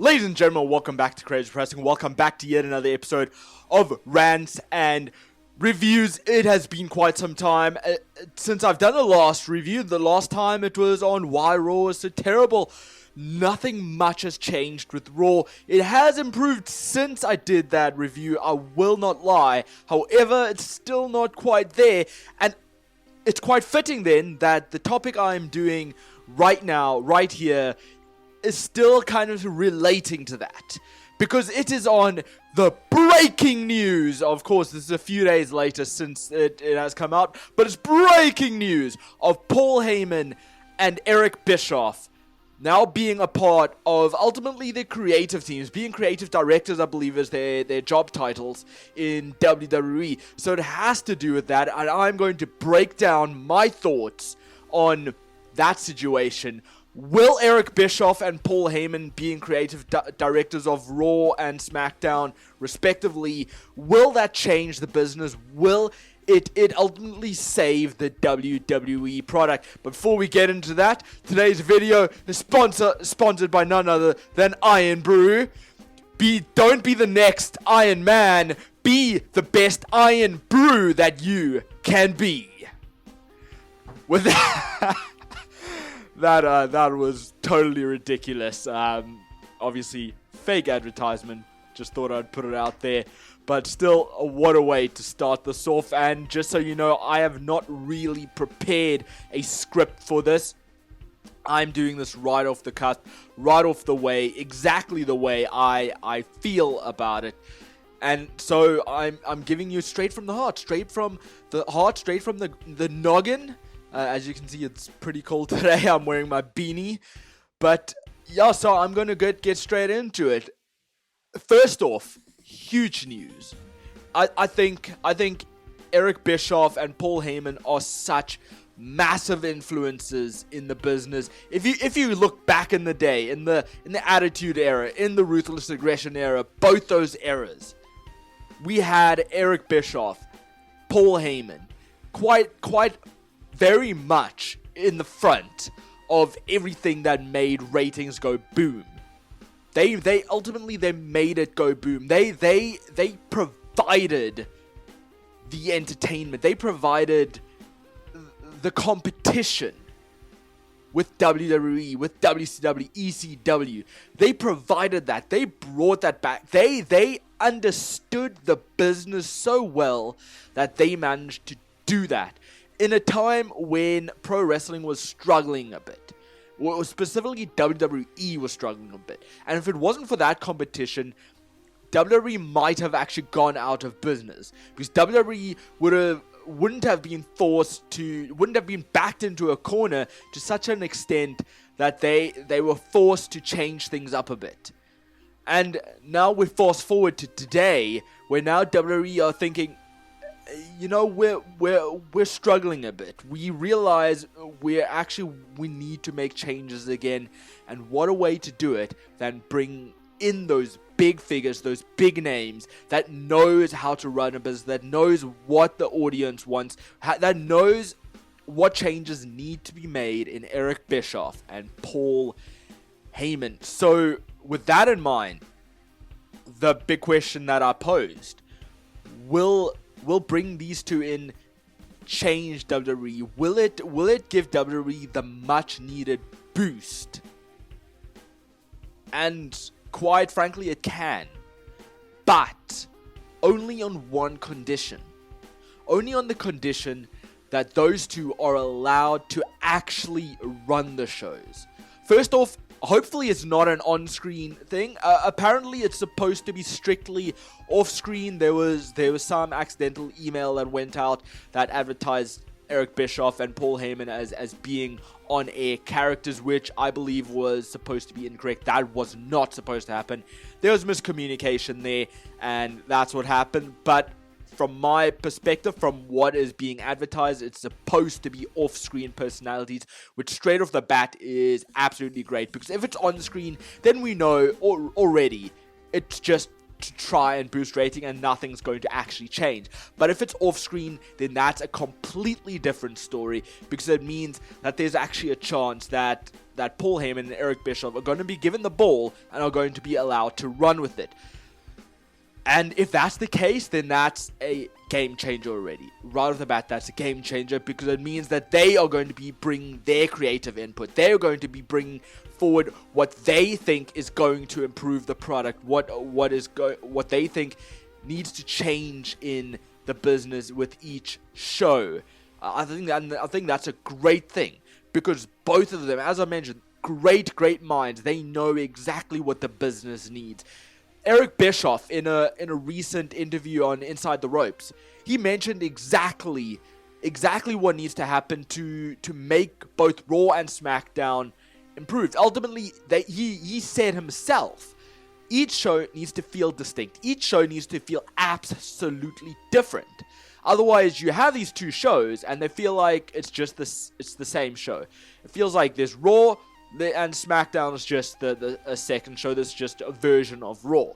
Ladies and gentlemen, welcome back to Crazy Wrestling. Welcome back to yet another episode of Rants and Reviews. It has been quite some time since I've done a last review. The last time it was on Why Raw was so terrible. Nothing much has changed with Raw. It has improved since I did that review, I will not lie. However, it's still not quite there. And it's quite fitting then that the topic I'm doing right now, right here, is still kind of relating to that, because it is on the breaking news. Of course, this is a few days later since it has come out, but it's breaking news of Paul Heyman and Eric Bischoff now being a part of ultimately the creative teams, being creative directors, I believe is their job titles in WWE. So it has to do with that, and I'm going to break down my thoughts on that situation. Will Eric Bischoff and Paul Heyman, being creative directors of Raw and Smackdown, respectively, will that change the business? Will it ultimately save the WWE product? But before we get into that, today's video is sponsored by none other than Iron Brew. Don't be the next Iron Man. Be the best Iron Brew that you can be. With that... That was totally ridiculous. Obviously, fake advertisement. Just thought I'd put it out there. But still, what a way to start this off. And just so you know, I have not really prepared a script for this. I'm doing this right off the cusp, right off the way, exactly the way I feel about it. And so I'm giving you straight from the heart, straight from the noggin. As you can see, it's pretty cold today. I'm wearing my beanie. But yeah, so I'm going to get straight into it. First off, huge news. I think Eric Bischoff and Paul Heyman are such massive influences in the business. If you look back in the day, in the Attitude Era, in the Ruthless Aggression era, both those eras, we had Eric Bischoff, Paul Heyman, quite very much in the front of everything that made ratings go boom. They ultimately made it go boom. They provided the entertainment. They provided the competition with WWE, with WCW, ECW. They provided that. They brought that back. They understood the business so well that they managed to do that in a time when pro wrestling was struggling a bit. Well, specifically WWE was struggling a bit. And if it wasn't for that competition, WWE might have actually gone out of business, because WWE wouldn't have been backed into a corner to such an extent that they were forced to change things up a bit. And now we fast forward to today, where now WWE are thinking, you know, we're struggling a bit. We realize we need to make changes again, and what a way to do it than bring in those big figures, those big names that knows how to run a business, that knows what the audience wants, that knows what changes need to be made in Eric Bischoff and Paul Heyman. So with that in mind, the big question that I posed, will bring these two in change WWE? Will it give WWE the much needed boost? And quite frankly, it can, but only on one condition. Only on the condition that those two are allowed to actually run the shows. First off, hopefully it's not an on-screen thing. Apparently it's supposed to be strictly off-screen. There was some accidental email that went out that advertised Eric Bischoff and Paul Heyman as being on-air characters, which I believe was supposed to be incorrect. That was not supposed to happen. There was miscommunication there, and that's what happened. But from my perspective, from what is being advertised, it's supposed to be off-screen personalities, which straight off the bat is absolutely great. Because if it's on-screen, then we know already it's just to try and boost rating and nothing's going to actually change. But if it's off-screen, then that's a completely different story, because it means that there's actually a chance that that Paul Heyman and Eric Bischoff are going to be given the ball and are going to be allowed to run with it. And if that's the case, then that's a game changer already. Right off the bat, that's a game changer because it means that they are going to be bringing their creative input. They're going to be bringing forward what they think is going to improve the product, what they think needs to change in the business with each show. I think that's a great thing because both of them, as I mentioned, great minds. They know exactly what the business needs. Eric Bischoff, in a recent interview on Inside the Ropes, he mentioned exactly what needs to happen to make both Raw and SmackDown improved. Ultimately, he said himself, each show needs to feel distinct. Each show needs to feel absolutely different. Otherwise, you have these two shows, and they feel like it's the same show. It feels like there's Raw, and SmackDown is just a second show that's just a version of Raw.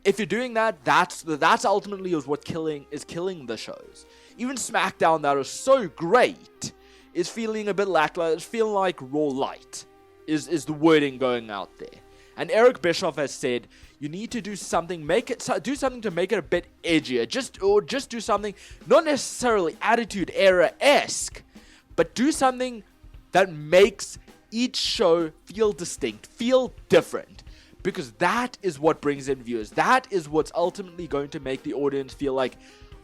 If you're doing that, that's ultimately what's killing the shows. Even SmackDown, that is so great, is feeling a bit lackluster. It's feeling like Raw light, is the wording going out there. And Eric Bischoff has said, you need to do something to make it a bit edgier. Just do something, not necessarily Attitude Era-esque, but do something that makes each show feel distinct, feel different, because that is what brings in viewers. That is what's ultimately going to make the audience feel like,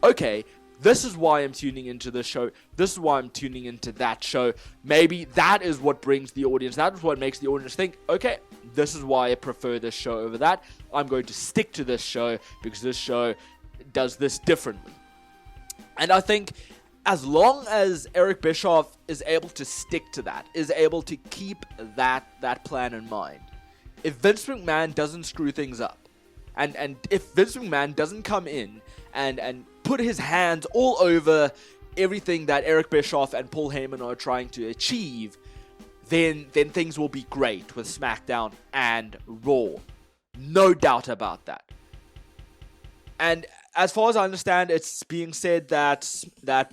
okay, this is why I'm tuning into this show, this is why I'm tuning into that show. Maybe that is what brings the audience, that is what makes the audience think, okay, this is why I prefer this show over that. I'm going to stick to this show because this show does this differently. And I think as long as Eric Bischoff is able to stick to that, is able to keep that plan in mind, if Vince McMahon doesn't screw things up, and if Vince McMahon doesn't come in and put his hands all over everything that Eric Bischoff and Paul Heyman are trying to achieve, then things will be great with SmackDown and Raw. No doubt about that. And as far as I understand, it's being said that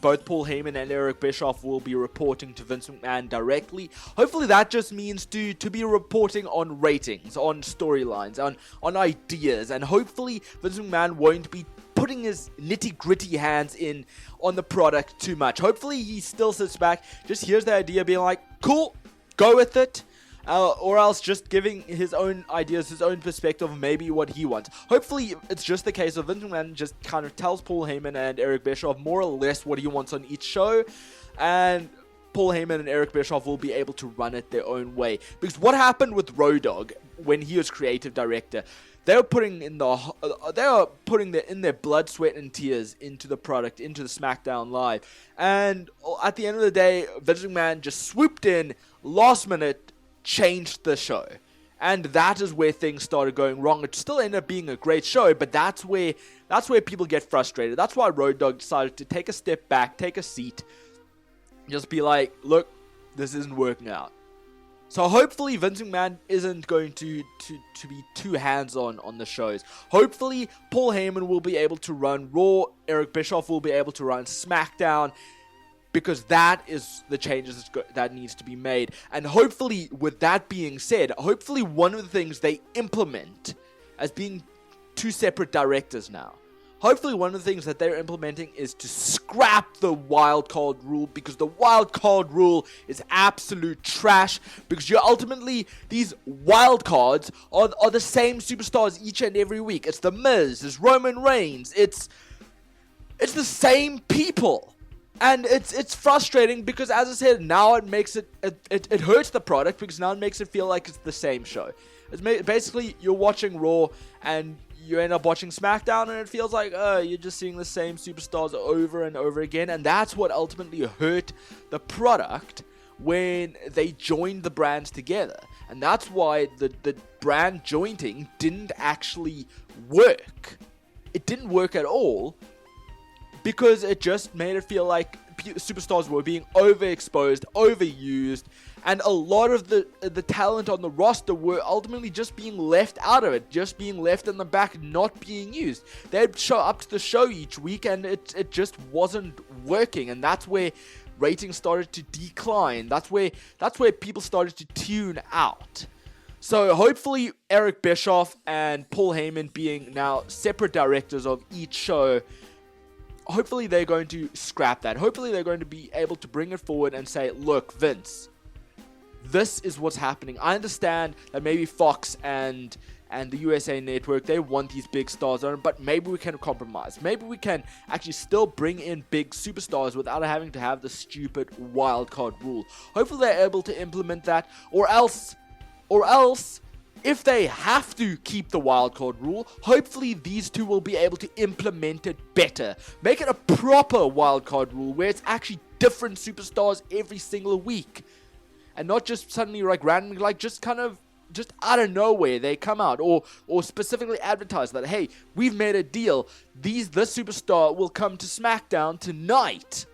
both Paul Heyman and Eric Bischoff will be reporting to Vince McMahon directly. Hopefully that just means to be reporting on ratings, on storylines, on ideas, and hopefully Vince McMahon won't be putting his nitty-gritty hands in on the product too much. Hopefully he still sits back, just hears the idea, being like, cool, go with it. Or else just giving his own ideas, his own perspective, maybe what he wants. Hopefully, it's just the case of Vince McMahon just kind of tells Paul Heyman and Eric Bischoff more or less what he wants on each show, and Paul Heyman and Eric Bischoff will be able to run it their own way. Because what happened with Road Dogg when he was creative director, they are putting in their blood, sweat, and tears into the product, into the SmackDown Live, and at the end of the day, Vince McMahon just swooped in last minute, changed the show, and that is where things started going wrong. It still ended up being a great show, but that's where people get frustrated. That's why Road Dogg decided to take a step back, take a seat, just be like, look, this isn't working out. So hopefully Vince McMahon isn't going to be too hands-on on the shows. Hopefully Paul Heyman will be able to run Raw, Eric Bischoff will be able to run SmackDown, because that is the changes that needs to be made. And hopefully, with that being said, hopefully one of the things they implement as being two separate directors now, hopefully one of the things that they're implementing is to scrap the wildcard rule, because the wildcard rule is absolute trash, because you're ultimately, these wildcards are the same superstars each and every week. It's The Miz, it's Roman Reigns, it's the same people. And it's frustrating because, as I said, now it makes it hurts the product, because now it makes it feel like it's the same show. It's basically, you're watching Raw and you end up watching SmackDown, and it feels like, you're just seeing the same superstars over and over again. And that's what ultimately hurt the product when they joined the brands together. And that's why the brand jointing didn't actually work. It didn't work at all, because it just made it feel like superstars were being overexposed, overused, and a lot of the talent on the roster were ultimately just being left out of it, just being left in the back, not being used. They'd show up to the show each week, and it just wasn't working, and that's where ratings started to decline. That's where people started to tune out. So hopefully Eric Bischoff and Paul Heyman, being now separate directors of each show, hopefully they're going to scrap that. Hopefully they're going to be able to bring it forward and say, look, Vince, this is what's happening. I understand that maybe Fox and the USA Network, they want these big stars on, but maybe we can compromise. Maybe we can actually still bring in big superstars without having to have the stupid wildcard rule. Hopefully they're able to implement that, or else, if they have to keep the wildcard rule, hopefully these two will be able to implement it better. Make it a proper wildcard rule where it's actually different superstars every single week. And not just suddenly like randomly, like just out of nowhere they come out, or specifically advertise that, hey, we've made a deal. This superstar will come to Smackdown tonight.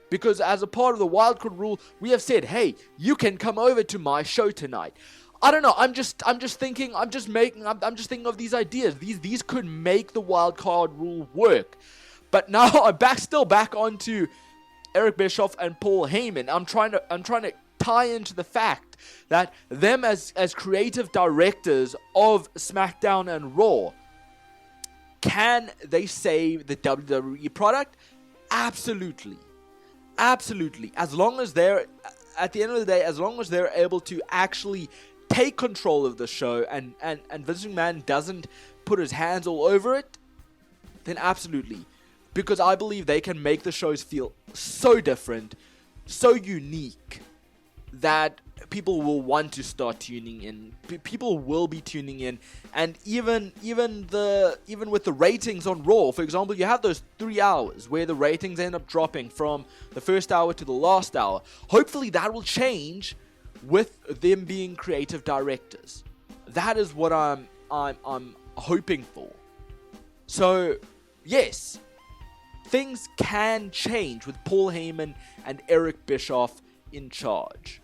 Because as a part of the wildcard rule, we have said, hey, you can come over to my show tonight. I don't know. I'm just thinking of these ideas. These could make the wildcard rule work. But now I'm still back onto Eric Bischoff and Paul Heyman. I'm trying to tie into the fact that them as creative directors of SmackDown and Raw, can they save the WWE product? Absolutely. As long as they're, at the end of the day, as long as they're able to actually take control of the show and Vince McMahon doesn't put his hands all over it, then absolutely. Because I believe they can make the shows feel so different, so unique, that people will want to start tuning in. People will be tuning in, and even with the ratings on Raw, for example, you have those 3 hours where the ratings end up dropping from the first hour to the last hour. Hopefully that will change with them being creative directors. That is what I'm hoping for. So yes, things can change with Paul Heyman and Eric Bischoff in charge.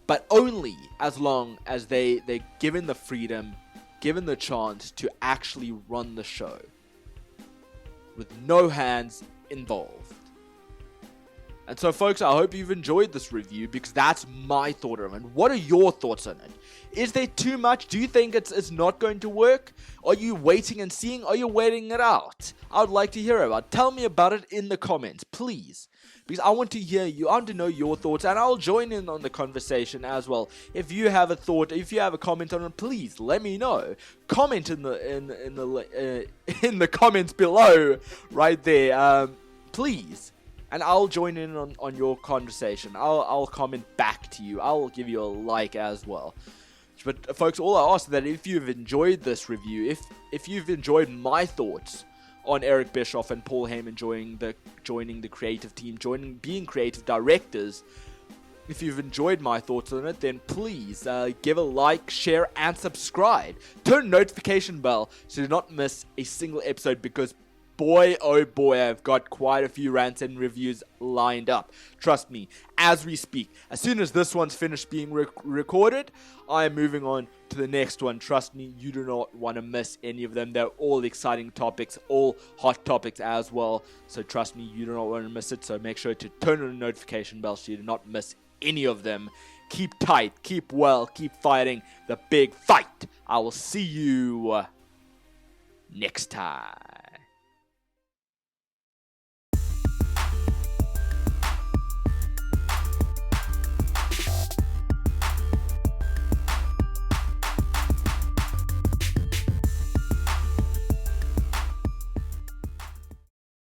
But only as long as they're given the freedom, given the chance to actually run the show. With no hands involved. And so folks, I hope you've enjoyed this review, because that's my thought on it. What are your thoughts on it? Is there too much? Do you think it's not going to work? Are you waiting and seeing? Are you waiting it out? I would like to hear about it. Tell me about it in the comments, please. Because I want to hear you. I want to know your thoughts, and I'll join in on the conversation as well. If you have a thought, if you have a comment on it, please let me know. Comment in the comments below, right there, please. And I'll join in on your conversation. I'll comment back to you. I'll give you a like as well. But folks, all I ask is that if you've enjoyed this review, if you've enjoyed my thoughts on Eric Bischoff and Paul Heyman joining the creative team, being creative directors, if you've enjoyed my thoughts on it, then please give a like, share, and subscribe. Turn notification bell so you do not miss a single episode, because boy, oh boy, I've got quite a few rants and reviews lined up. Trust me, as we speak. As soon as this one's finished being recorded, I am moving on to the next one. Trust me, you do not want to miss any of them. They're all exciting topics, all hot topics as well. So trust me, you do not want to miss it. So make sure to turn on the notification bell so you do not miss any of them. Keep tight, keep well, keep fighting the big fight. I will see you next time.